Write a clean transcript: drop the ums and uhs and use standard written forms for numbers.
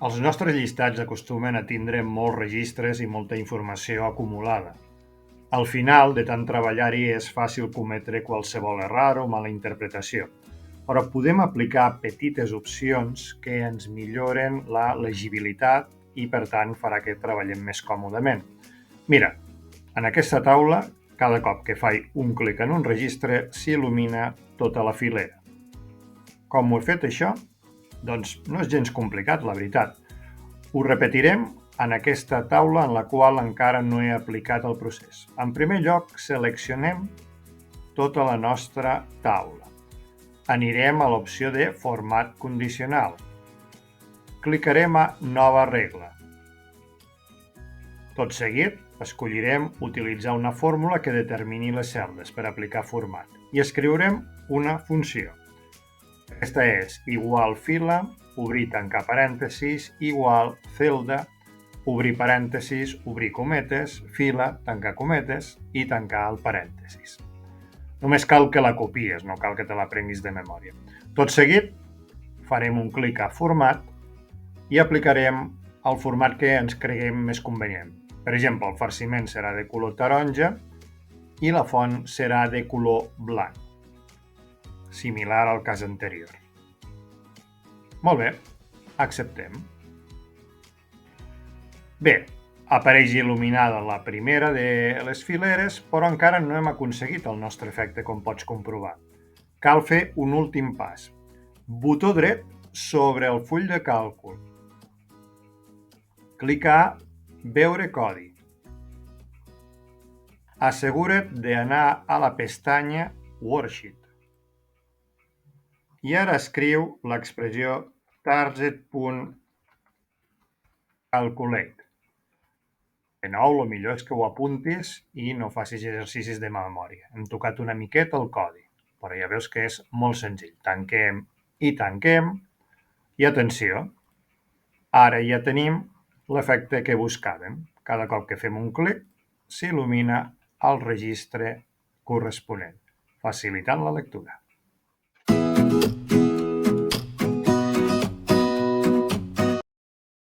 Els nostres llistats acostumen a tindre molts registres i molta informació acumulada. Al final, de tant treballar-hi, és fàcil cometre qualsevol error o mala interpretació, però podem aplicar petites opcions que ens milloren la legibilitat i, per tant, farà que treballem més còmodament. Mira, en aquesta taula, cada cop que faig un clic en un registre, s'il·lumina tota la filera. Com ho he fet, això? Doncs no és gens complicat, la veritat. Ho repetirem en aquesta taula en la qual encara no he aplicat el procés. En primer lloc, seleccionem tota la nostra taula. Anirem a l'opció de format condicional. Clicarem a Nova regla. Tot seguit, escollirem utilitzar una fórmula que determini les celdes per aplicar format i escriurem una funció. Aquesta és igual fila, obrir, tancar parèntesis, igual celda, obrir parèntesis, obrir cometes, fila, tancar cometes i tancar el parèntesis. Només cal que la copies, no cal que te l'aprenguis de memòria. Tot seguit, farem un clic a format i aplicarem el format que ens creguem més convenient. Per exemple, el farciment serà de color taronja i la font serà de color blanc, similar al cas anterior. Molt bé, acceptem. Bé, apareix il·luminada la primera de les fileres, però encara no hem aconseguit el nostre efecte, com pots comprovar. Cal fer un últim pas. Botó dret sobre el full de càlcul. Clica a Veure codi. Assegura't d'anar a la pestanya Worksheet. I ara escriu l'expressió target.calculate. De nou, el millor és que ho apuntis i no facis exercicis de memòria. Hem tocat una miqueta el codi, però ja veus que és molt senzill. Tanquem i tanquem. I atenció, ara ja tenim l'efecte que buscàvem. Cada cop que fem un clic, s'il·lumina el registre corresponent, facilitant la lectura.